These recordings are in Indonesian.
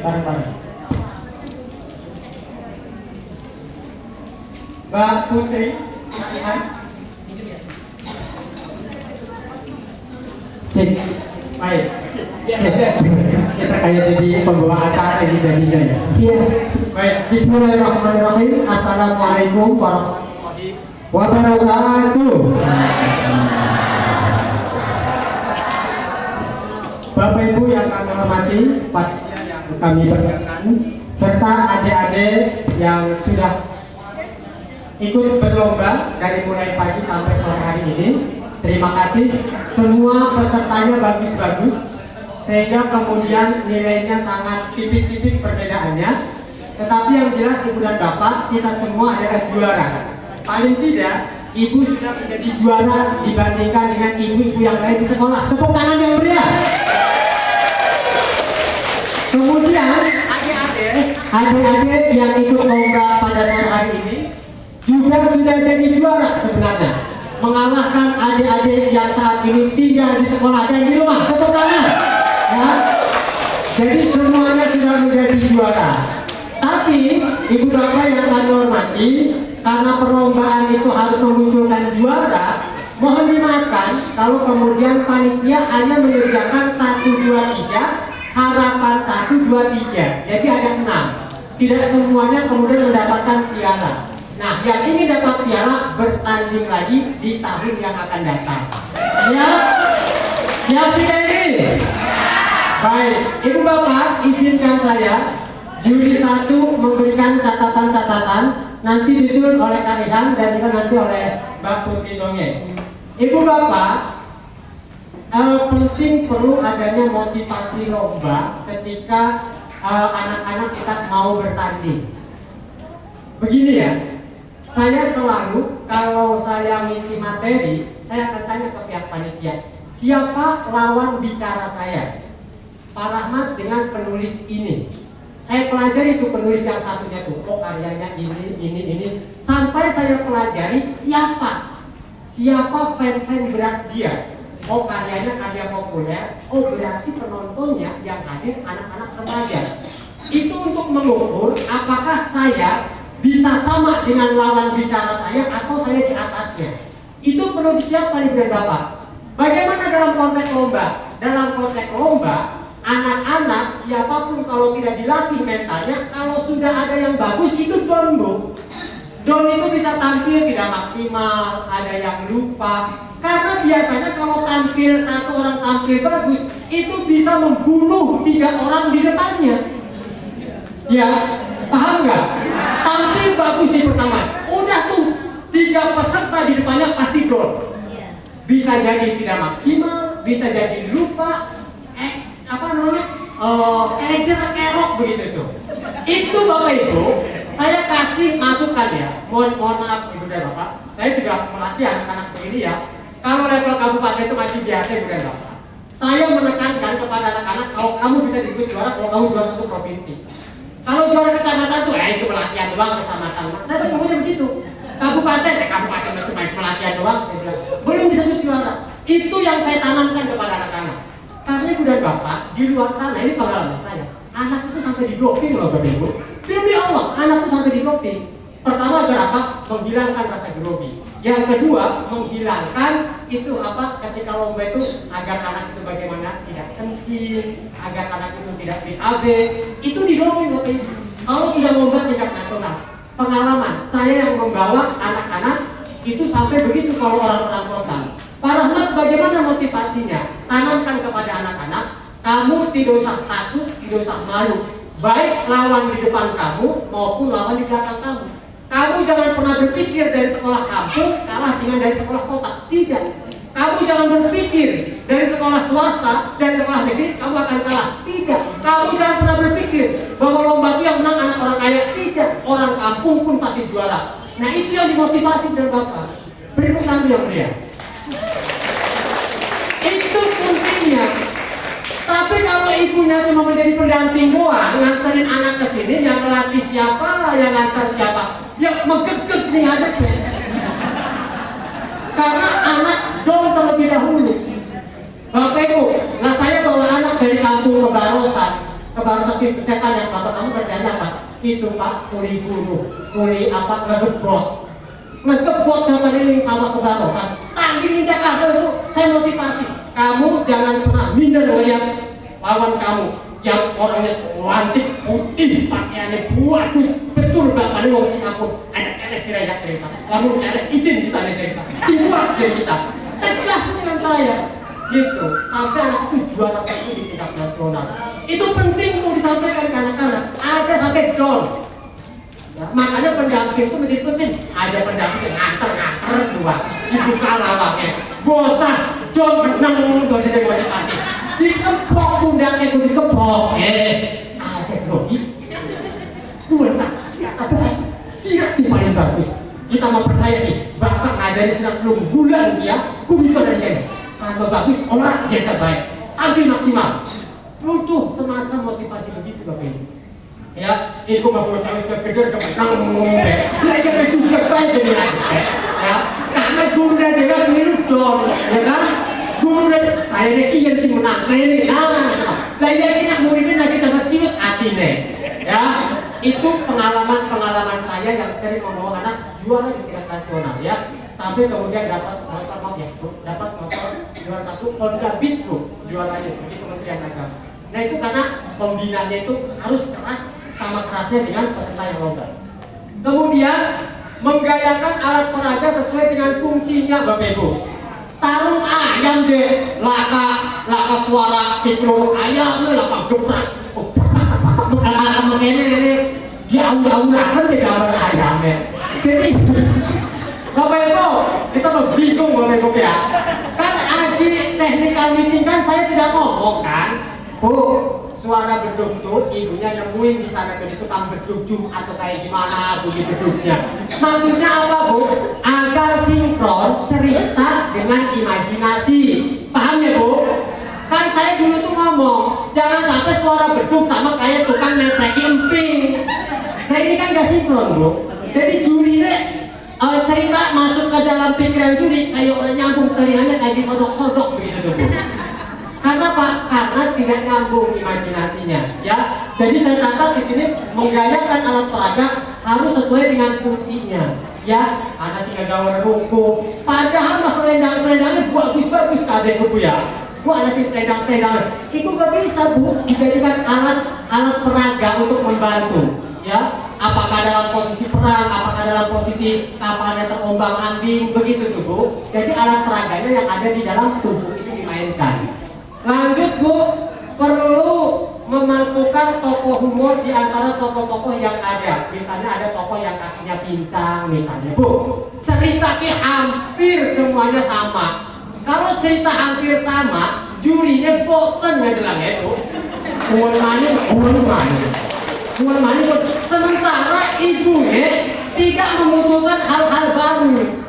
bareng-bareng. Mbak Putri, silakan. Cek, baik. Kita kayak jadi pembawa acara ini jadinya ya. Iya. Baik, Bismillahirrahmanirrahim. Assalamualaikum warahmatullahi wabarakatuh. Bapak Ibu yang kami hormati, panitia yang kami banggakan, serta adik-adik yang sudah ikut berlomba dari mulai pagi sampai sore hari ini. Terima kasih. Semua pesertanya bagus-bagus, sehingga kemudian nilainya sangat tipis-tipis perbedaannya. Tetapi yang jelas Ibu dan Bapak, kita semua adalah juara. Paling tidak, Ibu sudah menjadi juara dibandingkan dengan ibu-ibu yang lain di sekolah. Tepuk tangan yang meriah. Kemudian adik-adik yang ikut lomba pada sore hari ini juga sudah jadi juara sebenarnya, mengalahkan adik-adik yang saat ini tinggal di sekolah dan di rumah. Tepuk tangan ya. Jadi semuanya sudah menjadi juara. Tapi Ibu Bapak yang kami hormati, karena perlombaan itu harus memunculkan juara, mohon dimaafkan kalau kemudian panitia hanya menyediakan 1, 2, 3, harapan 1, 2, 3. Jadi ada 6. Tidak semuanya kemudian mendapatkan piala. Nah, yang ingin dapat piala bertanding lagi di tahun yang akan datang. Ya, yang tidak ini. Baik, Ibu Bapak, izinkan saya juri 1 memberikan catatan-catatan, nanti disusul oleh Kak Ilham dan juga nanti oleh Mbak Putri Dongeng. Ibu Bapak, penting perlu adanya motivasi lomba ketika anak-anak kita mau bertanding. Begini ya, saya selalu kalau saya ngisi materi, saya akan tanya ke pihak panitia, siapa lawan bicara saya? Pak Rahmat dengan penulis ini. Saya pelajari itu penulis yang satunya tuh, oh karyanya ini, sampai saya pelajari siapa fan-fan berat dia. Oh karyanya karya populer, oh berarti penontonnya yang hadir anak-anak remaja. Itu untuk mengukur apakah saya bisa sama dengan lawan bicara saya atau saya di atasnya. Itu perlu disiapkan Ibu dan Bapak. Bagaimana dalam konteks lomba? Dalam konteks lomba, anak-anak siapapun kalau tidak dilatih mentalnya, kalau sudah ada yang bagus itu down. Down itu bisa tampil tidak maksimal, ada yang lupa. Karena biasanya kalau satu orang tampil bagus, itu bisa membunuh 3 orang di depannya. Ya, paham nggak? Tampil bagus di pertama, udah tuh 3 peserta di depannya pasti gol. Bisa jadi tidak maksimal, bisa jadi lupa, kerok begitu tuh. Itu Bapak Ibu, saya kasih masukan ya. Mohon maaf Ibu dan Bapak, saya juga melatih anak-anak begini ya. Kalau level kabupaten itu masih biasa Ibu dan Bapak. Saya menekankan kepada anak-anak, kalau kamu bisa disebut juara, kalau kamu juara 1 provinsi. Kalau juara kecamatan tuh, itu pelatihan doang bersama-sama. Saya sebetulnya begitu. Kabupaten cuma pelatihan doang. Saya bilang, belum bisa disebut juara. Itu yang saya tanamkan kepada anak-anak. Karena Ibu dan Bapak, di luar sana, ini pengalaman saya. Anak itu sampai di doping loh Bapak Ibu. Demi Allah, anak itu sampai di doping. Pertama agar apa? Menghilangkan rasa grogi. Yang kedua, menghilangkan itu apa? Ketika lomba itu agar anak itu bagaimana tidak kencing, agar anak itu tidak BAB. Itu didoping Bapak Ibu. Kalau sudah lomba tingkat nasional, pengalaman saya yang membawa anak-anak itu sampai begitu kalau orang-orang kota. Pak Rahmat bagaimana motivasinya? Tanamkan kepada anak-anak, kamu tidak usah takut, tidak usah malu. Baik lawan di depan kamu maupun lawan di belakang kamu. Kamu jangan pernah berpikir dari sekolah kampung kalah dengan dari sekolah kota. Tidak. Kamu jangan berpikir dari sekolah swasta dan sekolah negeri kamu akan kalah. Tidak. Kamu jangan pernah berpikir bahwa lomba itu yang menang anak orang kaya. Tidak. Orang kampung pun pasti juara. Nah itu yang dimotivasi dari Bapak. Berikut kami yang meriah. Itu kuncinya. Tapi kalau ibunya cuma menjadi pendamping doang, nganterin anak ke sini, yang ngelatih siapa, yang ngantar siapa, ya megegeg nih hadapnya. Karena anak dong terlebih dahulu. Bapak Ibu, nah saya bawa anak dari kampung ke Barosan, kebarusan setan yang bapak kamu kerjanya apa? Itu Pak, kuli bunuh, kuli apa, ngegebot apa ini sama kebarusan. Gini Jakarta itu, saya motivasi kamu jangan pernah minder melihat lawan kamu yang orangnya cantik, putih, pakaiannya bagus, betul bapaknya mau Singapura, ada sirayat cerita, lalu ada izin kita cerita, sibuat dari kita, tegas dengan saya, gitu, sampai anak itu juara satu di tingkat nasional, itu penting untuk disampaikan ke anak-anak, ada sampai down, ya, makanya pendamping itu menjadi penting, ada pendamping yang nganter dua, dibuka lawangnya, bocah, down berenang, down jadi motivasi. Dikepok pundaknya itu dikepok ada grogi gue tak biasa baik siap sih paling bagus kita mau percaya nih bapak ngajari silat belum bulan dia gue bisa dari ini kalau bagus orang biasa baik ambil maksimal butuh semacam motivasi begitu bapak ini ya itu mau tahu sekedar kemenang belajar itu juga baik jadi ya karena guru dan dewa miru dong ya kan guru dan kayaknya kian sih menang kayaknya lah ya muridnya lagi dapat ciut hatinya ya itu pengalaman saya yang sering membawa anak juara di tingkat nasional ya sampai kemudian dapat motor juara satu Honda Beat juaranya di Kementerian Agama. Nah itu karena pembinaannya itu harus keras sama kerasnya dengan peserta yang lomba. Kemudian menggayakan alat peraga sesuai dengan fungsinya Bapak Ibu. Tarung ayam deh, laka suara pikul ayam, laka gebrak, bukan ini jauh-jauh di gambar ayamnya. Jadi Bapak Ibu, kita tuh bingung Bapak Ibu ya. Kan di teknikal meeting kan saya sudah ngomong kan, Bu, suara beduk tuh ibunya nemuin di sana ke tukang beduk atau kayak gimana bunyi beduknya. Maksudnya apa Bu? Agar sinkron cerita dengan imajinasi. Paham ya Bu? Kan saya dulu tuh ngomong jangan sampai suara beduk sama kayak tukang netreki emping. Nah ini kan gak sinkron Bu. Jadi jurinya cerita masuk ke dalam pikiran juri kayak orang nyambung telinganya kayak disodok-sodok begitu tuh Bu. Karena Pak, karena tidak nyambung imajinasinya, ya. Jadi saya catat di sini menggayakan alat peraga harus sesuai dengan fungsinya, ya. Ada singa ruku, padahal mas selendang-selendangnya bagus-bagus kadang Bu ya. Bu ada si selendang-selendang, itu gak bisa Bu dijadikan alat peraga untuk membantu, ya. Apakah dalam posisi perang, apakah dalam posisi kapalnya terombang-ambing, begitu tuh Bu. Jadi alat peraganya yang ada di dalam tubuh itu dimainkan. Lanjut Bu, perlu memasukkan tokoh humor di antara tokoh-tokoh yang ada. Misalnya ada tokoh yang kakinya pincang misalnya Bu, ceritanya hampir semuanya sama. Kalau cerita hampir sama, jurinya bosen ya bilang itu uang mani. Sementara ibunya tidak membutuhkan hal-hal baru.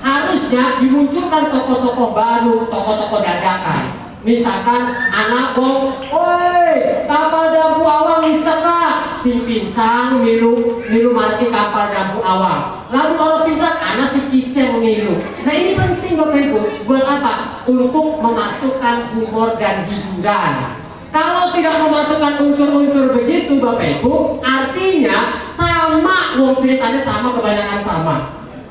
Harusnya dimunculkan tokoh-tokoh baru, tokoh-tokoh dadakan. Misalkan anak bong, oi kapal dampu awang istaka, si pincang milu marki kapal dampu awang. Lalu kalau pincang anak si kiceng milu. Nah ini penting Bapak Ibu, buat apa? Untuk memasukkan humor dan hiburan. Kalau tidak memasukkan unsur-unsur begitu Bapak Ibu, artinya sama, wong ceritanya sama, kebanyakan sama.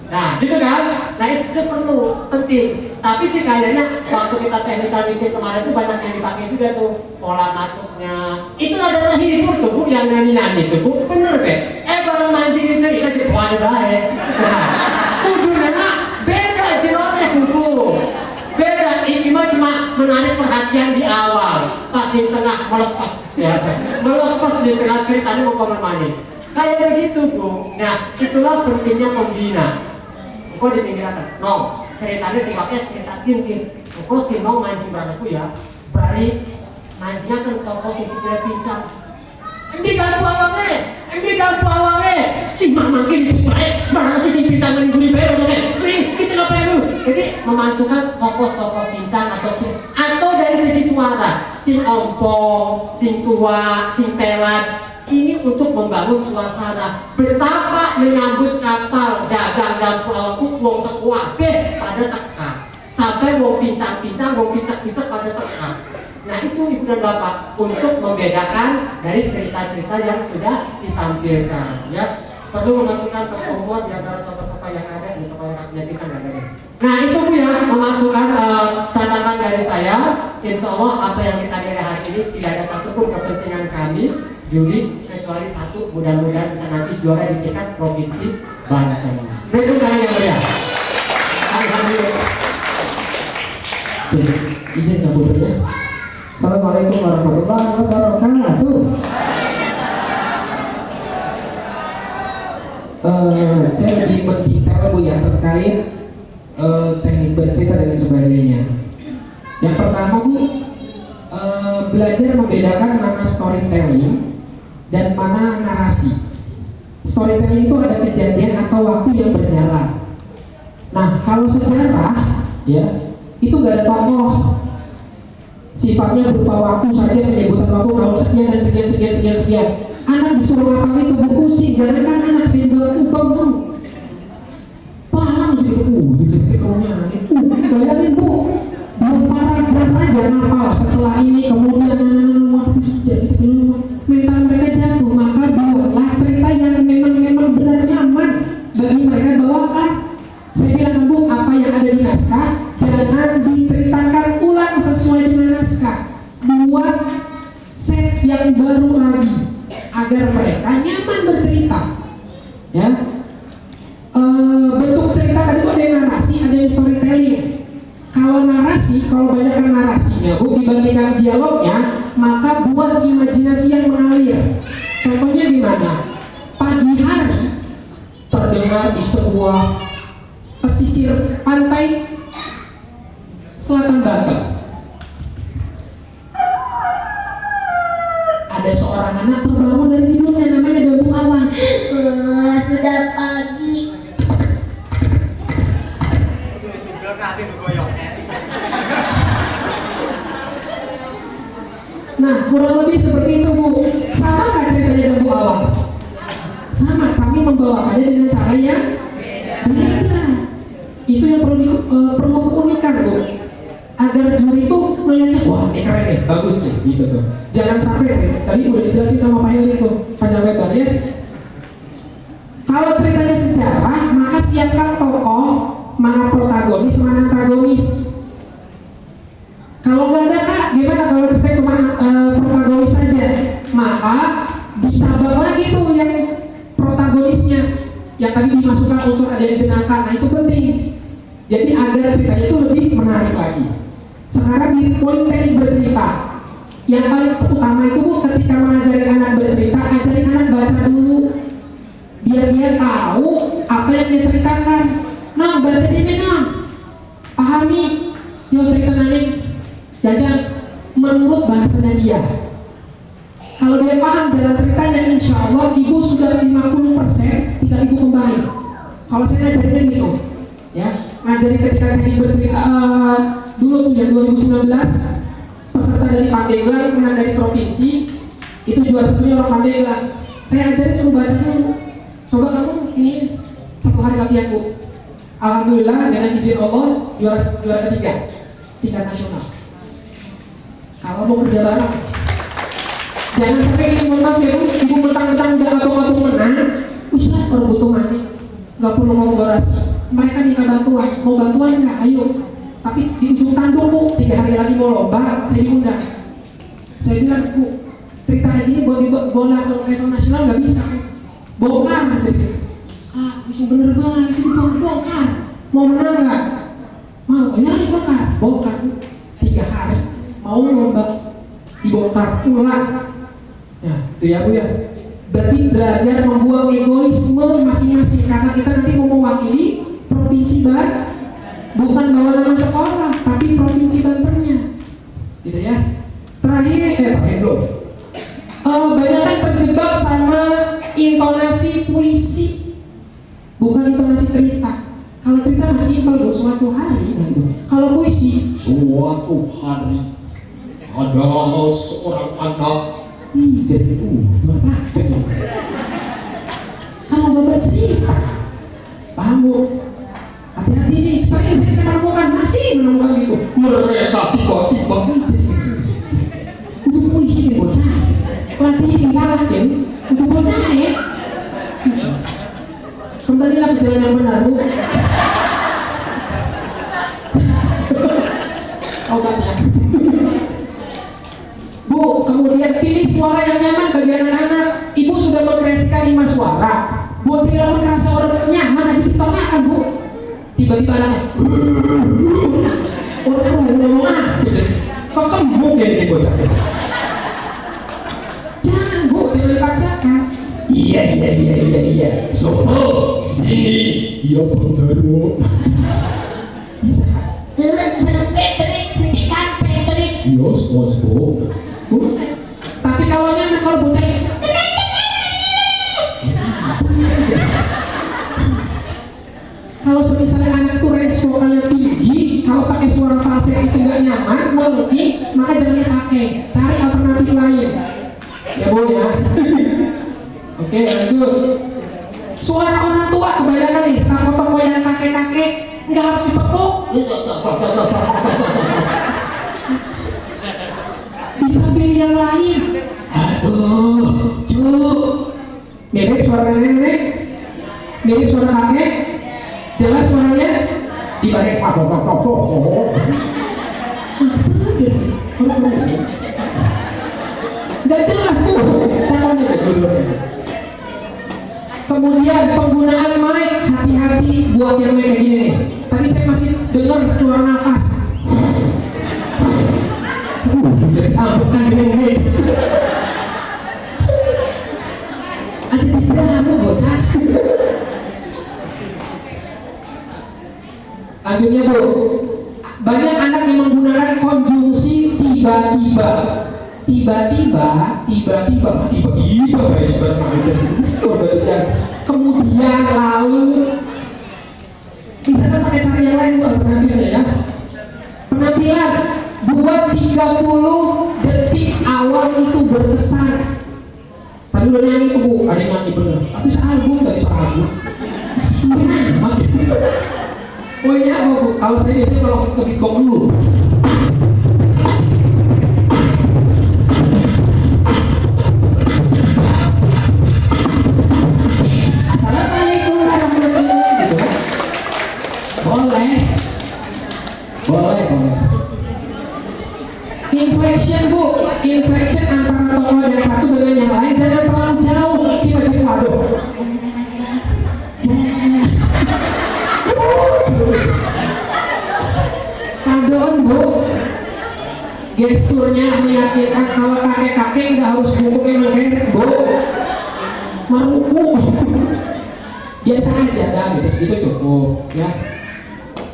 Nah, gitu kan? Nah itu perlu, penting. Tapi sih kayaknya waktu kita technical meeting kemarin itu banyak yang dipakai juga tuh pola masuknya. Itu ada terhibur tuh Bu, yang nyanyi tuh Bu, bener deh. Bareng mancing itu kita jadi wadah baik. Nah, kudunnya beda jeronya Bu. Beda, ini mah cuma menarik perhatian di awal, pas di tengah melepas ya. Melepas di tengah ceritanya mau kemana-mana. Kayak begitu Bu. Nah, itulah pentingnya pembina. Kok di pinggiran, no, ceritanya sifatnya cerita kintin. Kok si Nong mancing beranaku ya, bari mancingnya kan toko si sebelah pincang. Ini gak awangnya, si mama gini baik, barang si pincang mengguni baru kan? Kita ngapain lu? Jadi memasukkan tokoh-tokoh pincang atau dari segi suara, sing ompong, sing tua, sing pelat. Ini untuk membangun suasana betapa menyambut kapal dagang dampu awakku wong sekuabeh pada teka sampai wong pincang-pincang pada teka. Nah itu Ibu dan Bapak untuk membedakan dari cerita-cerita yang sudah ditampilkan. Ya, perlu memasukkan tokoh humor di antara tokoh-tokoh yang ada di tokoh yang jadi kan ada. Nah itu Bu ya, memasukkan catatan dari saya. Insya Allah apa yang kita dari hari ini tidak ada satupun kepentingan kami juri kecuali satu, mudah-mudahan bisa nanti juara di tingkat provinsi Banten. Berikan tangan yang meriah. Alhamdulillah. Izin kabulnya. Assalamualaikum warahmatullahi wabarakatuh. Saya lebih mendetail Bu ya terkait teknik bercerita dan sebagainya. Yang pertama Bu, belajar membedakan mana storytelling dan mana narasi. Storytelling itu ada kejadian atau waktu yang berjalan. Nah, kalau sejarah ya itu gak ada tokoh, sifatnya berupa waktu saja, penyebutan waktu tahun sekian dan sekian. Anak disuruh ngapalin tubuh pusing, jangan kan anak sehingga ubang tuh palang gitu, bayangin Bu, belum paragraf aja ngapal, setelah ini kemudian mental mereka jatuh, maka buatlah cerita yang memang benar nyaman bagi mereka bawakan. Saya bilang Bu, apa yang ada di naskah jangan diceritakan ulang sesuai dengan naskah, buat set yang baru lagi agar mereka nyaman bercerita. Ya, bentuk cerita tadi itu ada yang narasi, ada yang storytelling. Kalau narasi, kalau banyakkan narasinya Bu dibandingkan dialognya, maka buat imajinasi yang mengalir. Contohnya gimana? Pagi hari terdengar di sebuah pesisir pantai selatan Banten ada seorang anak terbangun dari tidurnya, namanya Dabu Awan. Sudah pagi. Nah, kurang lebih seperti itu Bu. Sama nggak ceritanya Dabu Awan? Sama, kami membawakannya dengan cara yang beda. Itu yang perlu keunikan Bu, agar juri itu melihatnya, wah ini keren nih, bagus nih, gitu tuh. Jangan sampai tadi udah dijelasin sama Pak Heli tuh panjang lebar ya. Kalau ceritanya sejarah, maka siapkan tokoh, mana protagonis, mana antagonis. Kalau nggak ada Kak, gimana kalau cerita cuma protagonis saja? Maka dicabang lagi tuh yang protagonisnya, yang tadi dimasukkan unsur ada yang jenaka. Nah itu penting. Jadi agar ceritanya itu lebih menarik lagi. Sekarang di poin teknik bercerita, yang paling utama itu Bu, ketika mengajari anak bercerita, ajari anak baca dulu, biar dia tahu apa yang dia ceritakan. Nah, baca ini nah, pahami, yo cerita nanya, jangan menurut bahasanya dia. Kalau dia paham dalam ceritanya, insya Allah ibu sudah 50%, tinggal ibu kembali. Kalau saya ngajarin gitu, ya, ngajarin ketika teknik bercerita dulu tuh yang 2019 peserta dari Pandeglang menang dari provinsi itu juara satunya orang Pandeglang. Saya ajarin suruh baca dulu. Coba kamu ini 1 hari latihan Bu. Alhamdulillah dengan izin Allah juara ketiga tingkat nasional. Kalau mau kerja bareng, jangan sampai ini menang ya Bu, ibu mentang-mentang udah ngabung-ngabung menang, usah orang butuh money, nggak perlu kolaborasi. Mereka minta bantuan, mau bantuan nggak? Ayo. Tapi di ujung tanduk Bu, 3 hari lagi mau lomba, saya diundang. Saya bilang Bu, cerita kayak gini buat dibuat bola level nasional nggak bisa Bu. Bongkar jadi. Bisa bener banget, itu bongkar. Mau menang nggak? Mau, ya bongkar. Bongkar 3 hari, mau lomba dibongkar ulang. Nah, itu ya Bu ya. Berarti belajar membuang egoisme masing-masing, karena kita nanti mau mewakili provinsi Banten, bukan bawa nama sekolah, tapi provinsi Bantennya, gitu ya. Terakhir belum. Banyak kan terjebak sama intonasi puisi, bukan intonasi cerita. Kalau cerita masih simpel, suatu hari, kalau puisi, suatu hari ada seorang anak. Jadi apa? Kalau bapak cerita, paham Bu? Hati-hati nih, saya menemukan, masih menemukan gitu. Mereka tiba-tiba jalan yang benar Bu. Obatnya. Bu, kemudian pilih suara yang nyaman bagi anak-anak. Ibu sudah mengkreasikan 5 suara. Buat tidak merasa orang nyaman aja TikToknya kan Bu. Tiba-tiba anaknya orang ngomong kok kembung ya ini bocah. Jangan Bu, tidak dipaksakan. Iya. Sopo sini. Iya Bang Darwo. Bisa kan? Patrick. Iya, SpongeBob. Tapi kalau nyaman kalau bocah kalau misalnya anak tuh range vokalnya tinggi, kalau pakai suara falset itu nggak nyaman, melengking, maka jangan dipakai. Cari alternatif lain. Ya Bu ya. Oke, lanjut. Suara orang tua kebanyakan nih, tokoh-tokoh yang kakek-kakek nggak harus dipekuk. Bisa pilih yang lain. Aduh, Cuk. Mirip suara nenek, mirip suara kakek. Jelas suaranya dibalik apa. Nggak jelas Bu. Kemudian penggunaan mic, hati-hati buat yang mic kayak gini nih. Tadi saya masih dengar suara nafas. Jadi ambekan gini. Ada di kamu bocah. Lanjutnya Bu, banyak anak yang menggunakan konjungsi tiba-tiba, kemudian lalu, bisa kan pakai cara yang lain Bu alternatifnya ya. Penampilan buat 30 detik awal itu berkesan. Tadi udah nyanyi tuh Bu, ada yang nyanyi bener, tapi sealbum nggak bisa album. Semuanya mati. Oh ini apa Bu? Kalau saya biasanya kalau ke beatbox dulu. Assalamualaikum warahmatullahi wabarakatuh. Boleh. Inflection Bu, inflection antara tokoh yang satu dengan yang lain jangan terlalu jauh. Kita waduh. Kadoan Bu, gesturnya meyakinkan. Kalau kakek-kakek nggak harus bungkuk emang Bu, maruku biasa aja dah gitu cukup ya.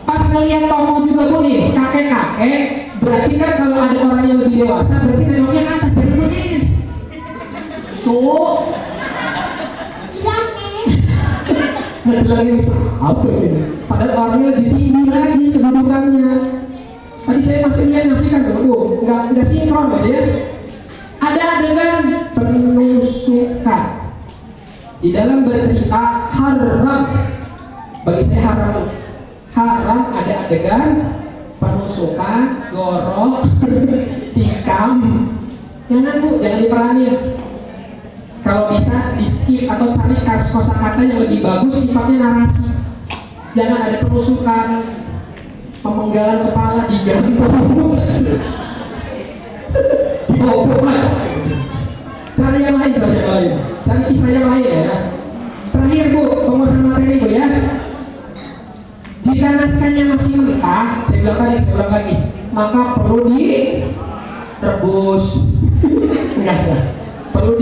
Pas ngeliat tokoh juga Bu nih, kakek-kakek berarti kan kalau ada orang yang lebih dewasa berarti nengoknya ke atas dari begini. Cuk, ngedilangin apa ini? Padahal orangnya lebih tinggi lagi kedudukannya. Tadi saya masih lihat ngasihkan tuh, nggak sinkron gitu ya. Ada adegan penusukan di dalam bercerita haram. Bagi saya haram ada adegan penusukan, gorok, tikam. Jangan Bu, jangan diperanin. Kalau bisa di skip atau cari kosakata yang lebih bagus sifatnya narasi. Jangan ada penusukan, pemenggalan kepala digantung. Cari yang lain, cari kisah yang lain ya. Terakhir Bu, penguasaan materi Bu ya. Jika naskahnya masih mentah, saya bilang lagi, maka perlu direbus. Enggak. Perlu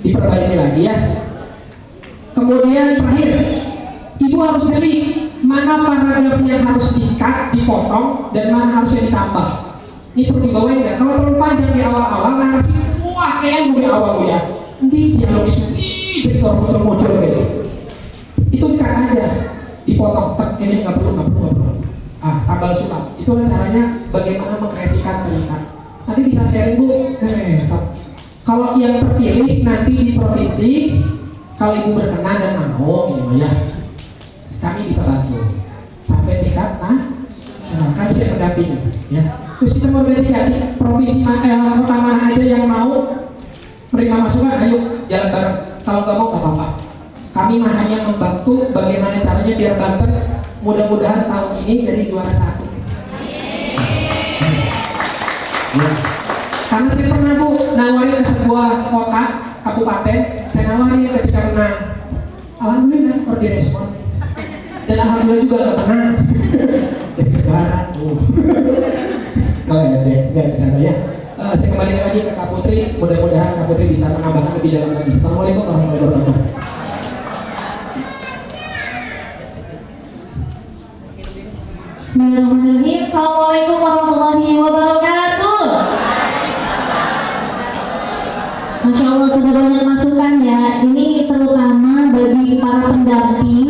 diperbaiki lagi ya. Kemudian terakhir, Ibu harus cari mana paragraf yang harus di-cut, dipotong, dan mana harusnya ditambah. Ini perlu dibawain nggak? Kalau terlalu panjang di awal-awal, narasi wah kayak di awal Bu ya. Nanti dialogis jadi orang muncul gitu. Itu di-cut aja, dipotong, ini nggak perlu. Tambal sulam. Itu adalah caranya bagaimana mengkreasikan cerita. Nanti bisa sharing Bu. Kalau yang terpilih nanti di provinsi, kalau Ibu berkenan dan mau, ini ya, kami bisa bantu sampai tingkat kami bisa mendampingi ya. Terus kita mau ganti provinsi kota mana aja yang mau menerima masukan, ayo jalan bareng. Kalau nggak mau nggak apa-apa. Kami hanya membantu bagaimana caranya biar Banten mudah-mudahan tahun ini jadi juara 1. Karena saya pernah Bu nawarin ke sebuah kota, kabupaten, saya nawarin ketika menang. Alhamdulillah direspon. Dan alhamdulillah juga gak menang. Dari barat Bu. Kalau ya, nggak bercanda ya. Saya kembali lagi ke Kak Putri. Mudah-mudahan Kak Putri bisa menambahkan lebih dalam lagi. Assalamualaikum warahmatullahi wabarakatuh. Bismillahirrahmanirrahim. Assalamualaikum warahmatullahi wabarakatuh. Masya Allah sudah banyak masukan ya. Ini terutama bagi para pendamping.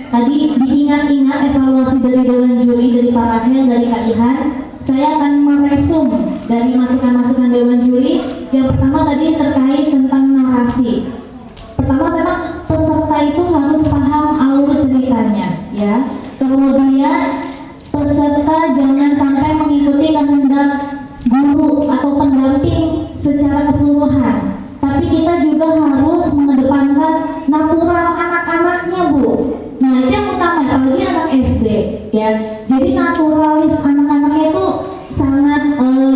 Tadi diingat-ingat evaluasi dari Dewan Juri, dari Pak Rahel, dari Kak Ihan. Saya akan meresum dari masukan-masukan Dewan Juri. Yang pertama tadi terkait tentang narasi. Pertama memang peserta itu harus paham alur ceritanya ya. Kemudian peserta jangan sampai mengikuti kehendak guru atau pendamping secara keseluruhan, tapi kita juga harus mengedepankan natural anak-anaknya Bu. Nah itu yang utama, apalagi anak SD ya. Jadi naturalis anak-anaknya itu sangat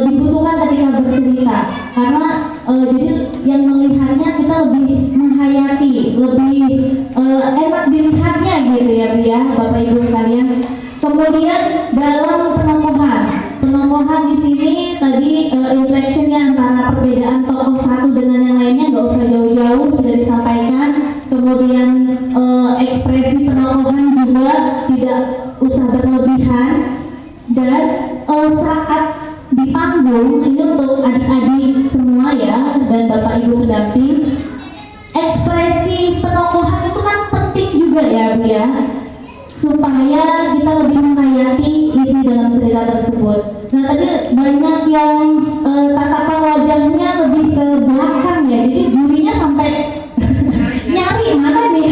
dibutuhkan ketika bercerita, karena jadi yang melihatnya kita lebih menghayati, lebih enak dilihatnya gitu ya Bu ya, Bapak Ibu sekalian. Kemudian dalam penokohan di sini tadi inflectionnya antara perbedaan tokoh satu dengan yang lainnya nggak usah jauh-jauh, sudah disampaikan. Kemudian ekspresi penokohan juga tidak usah berlebihan, dan saat di panggung ini untuk adik-adik semua ya dan Bapak Ibu pendamping, ekspresi penokohan itu kan penting juga ya Bu ya, supaya kita lebih menghayati isi dalam cerita tersebut. Nah tadi banyak yang tatapan wajahnya lebih ke belakang ya, jadi jurinya sampai nyari mana nih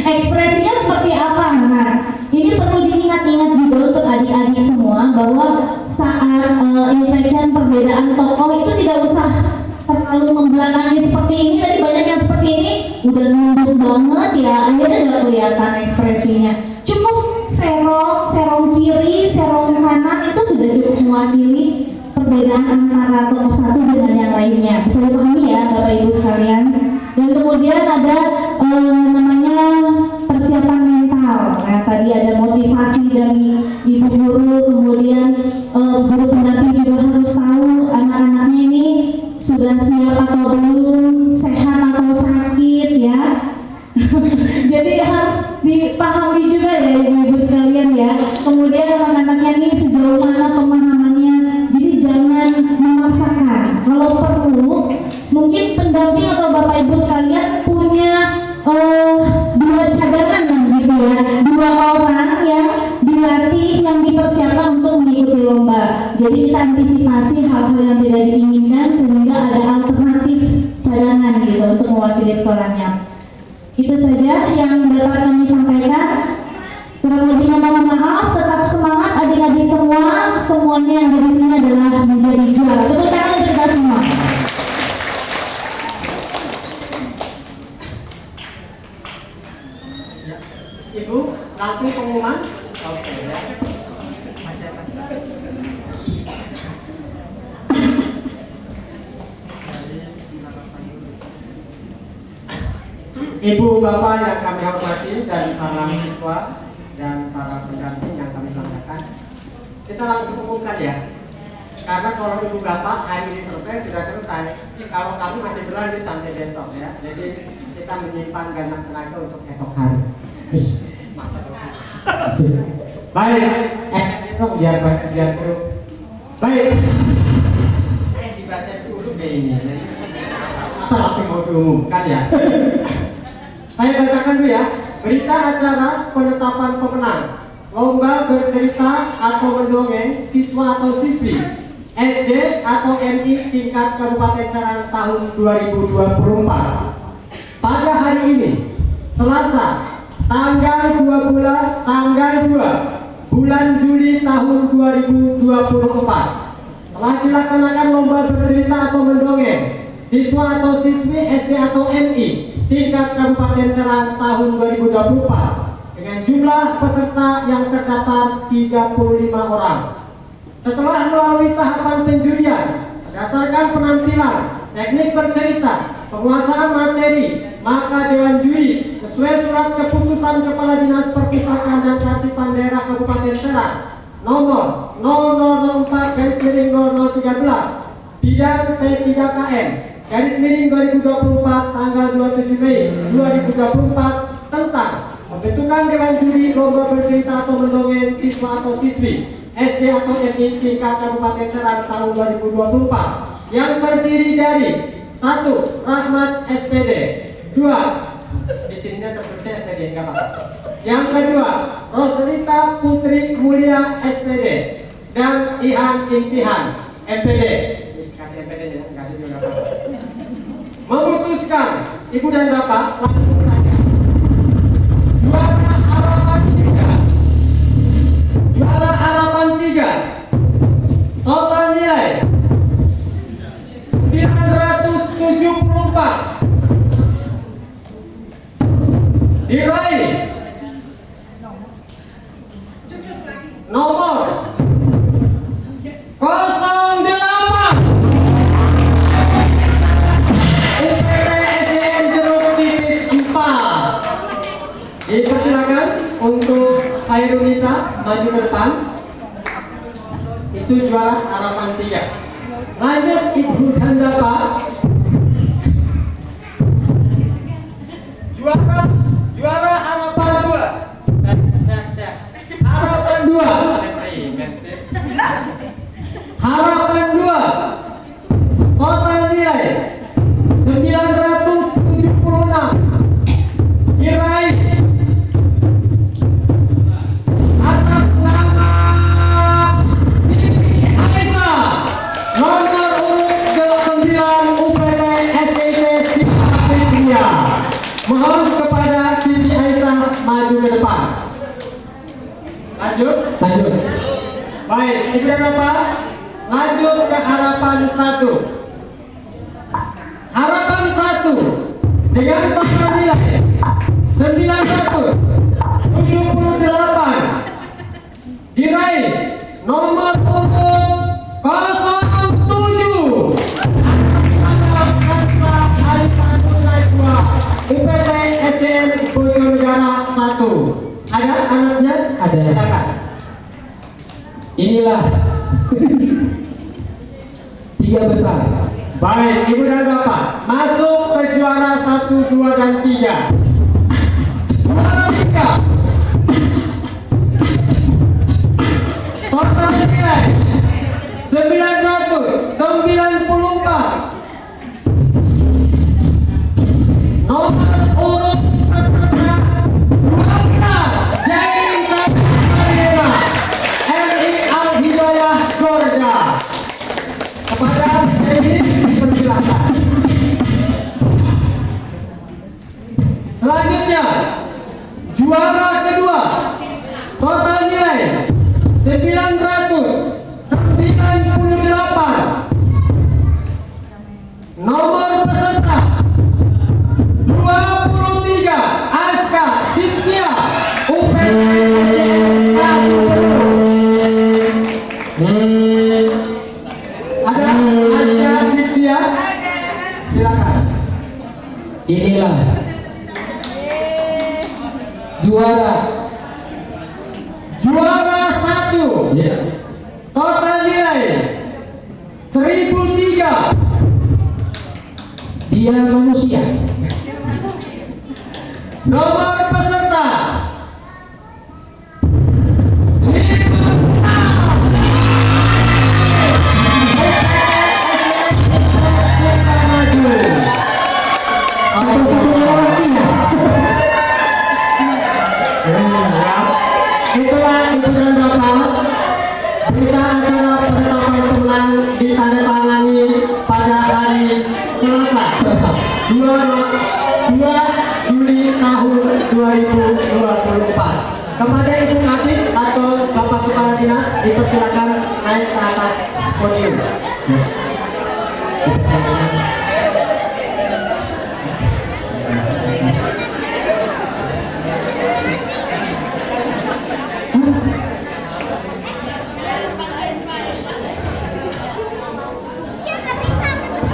ekspresinya seperti apa. Nah ini perlu diingat-ingat juga untuk adik-adik semua bahwa saat inflection perbedaan tokoh itu tidak usah terlalu membelakangi seperti ini. Tadi banyak yang seperti ini udah mundur banget ya, akhirnya nggak kelihatan ekspresinya. Cukup serong kiri, serong kanan itu sudah cukup mewakili perbedaan antara tokoh satu dengan yang lainnya. Bisa dipahami ya Bapak Ibu sekalian. Dan kemudian ada namanya persiapan mental. Nah tadi ada motivasi dari ibu guru, kemudian guru pendamping juga harus tahu anak-anaknya ini sudah siap atau belum, sehat atau sakit ya. Jadi harus dipahami juga ya ibu-ibu sekalian ya. Kemudian anak-anaknya ini sejauh mana pemahamannya. Jadi jangan memaksakan. Kalau perlu, mungkin pendamping atau Bapak Ibu sekalian punya dua cadangan lah gitu ya, dua orang yang dilatih, yang dipersiapkan untuk mengikuti lomba. Jadi kita antisipasi hal-hal yang tidak diinginkan sehingga ada alternatif cadangan gitu untuk mewakili sekolahnya. Itu saja yang dapat kami sampaikan. Kurang lebihnya mohon maaf. Tetap semangat adik-adik semua. Semuanya yang ada di sini adalah menjadi juara. Tepuk tangan untuk kita semua. Ya. Ibu, langsung pengumuman. Oke ya. Ibu bapak yang kami hormati dan para siswa dan para pendamping yang kami banggakan, kita langsung umumkan ya. Karena kalau ibu bapak hari ini selesai sudah selesai, kalau kami masih berlanjut sampai besok ya. Jadi kita menyimpan ganang tenaga untuk esok hari. Baik, dong biar seru. Baik. Dibaca dulu deh ini. Asal langsung mau diumumkan ya. Saya bacakan dulu ya. Berita acara penetapan pemenang lomba bercerita atau mendongeng siswa atau siswi SD atau MI tingkat Kabupaten Serang tahun 2024 pada hari ini Selasa tanggal 2 bulan Juli tahun 2024 telah dilaksanakan lomba bercerita atau mendongeng siswa atau siswi SD atau MI tingkat Kabupaten Serang tahun 2024 dengan jumlah peserta yang terdaftar 35 orang. Setelah melalui tahapan penjurian berdasarkan penampilan, teknik bercerita, penguasaan materi, maka Dewan Juri sesuai surat keputusan Kepala Dinas Perpustakaan dan Kearsipan Daerah Kabupaten Serang nomor 0004/0013 bidang P3KM /2024 tanggal 27 Mei 2024 tentang pembentukan Dewan Juri lomba bercerita atau mendongeng siswa atau siswi SD atau MI tingkat Kabupaten Serang tahun 2024 yang terdiri dari 1. Rahmat SPD, 2. Di sininya terpercaya SPD enggak apa-apa. Yang kedua, Rosrita Putri Mulia SPD dan Ihan Intihan MPD. Kasih MPD ya, kasih juga apa-apa. Memutuskan Ibu dan Bapak langsung saja. Juara harapan 3. Juara harapan 3. Total nilai 974. Diraih nomor 08 UPT SDN Jeruk Tipis 4. Dipersilakan untuk Khairunisa maju ke depan. Itu juara harapan 3. Lanjut Ibu dan Bapak. Juara harapan 2. Harapan 2. Harapan 2. Total nilai 976. Diraih atas nama Siti Aisyah nomor urut 9 UPT SDT Siapapria. Mohon kepada Siti Aisyah maju ke depan. Lanjut. Baik, Ibu dan Bapak, lanjut ke harapan 1. Harapan 1 dengan total nilai 978. Diraih nomor urut 07. UPT SDN Bojonegara 1. Ada anaknya? Ada. Silakan. Inilah 3 besar. Baik, Ibu dan Bapak, masuk ke juara 1, 2, dan 3. Juara 3. Total nilai 994. Nomor urut peserta 12. Jailin Samarina MI Al Hidayah Gorda. Kepada Jailin dipersilakan. Selanjutnya juara kedua. Total nilai 998. Nomor peserta 23. Aska Cynthia UPT Ada Aska Cynthia? Silakan. Inilah juara 1. Total nilai 1003. Dia manusia. Nomor peserta 5. Itulah Ibu dan Bapak, berita acara penetapan pemenang ditandatangani pada hari Selasa 2 Juli tahun 2024. Kepada Ibu Katib atau Bapak Kepala Dinas dipersilakan naik ke atas podium.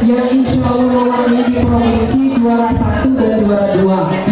Yang insya Allah mewakili di provinsi juara 1 dan juara 2.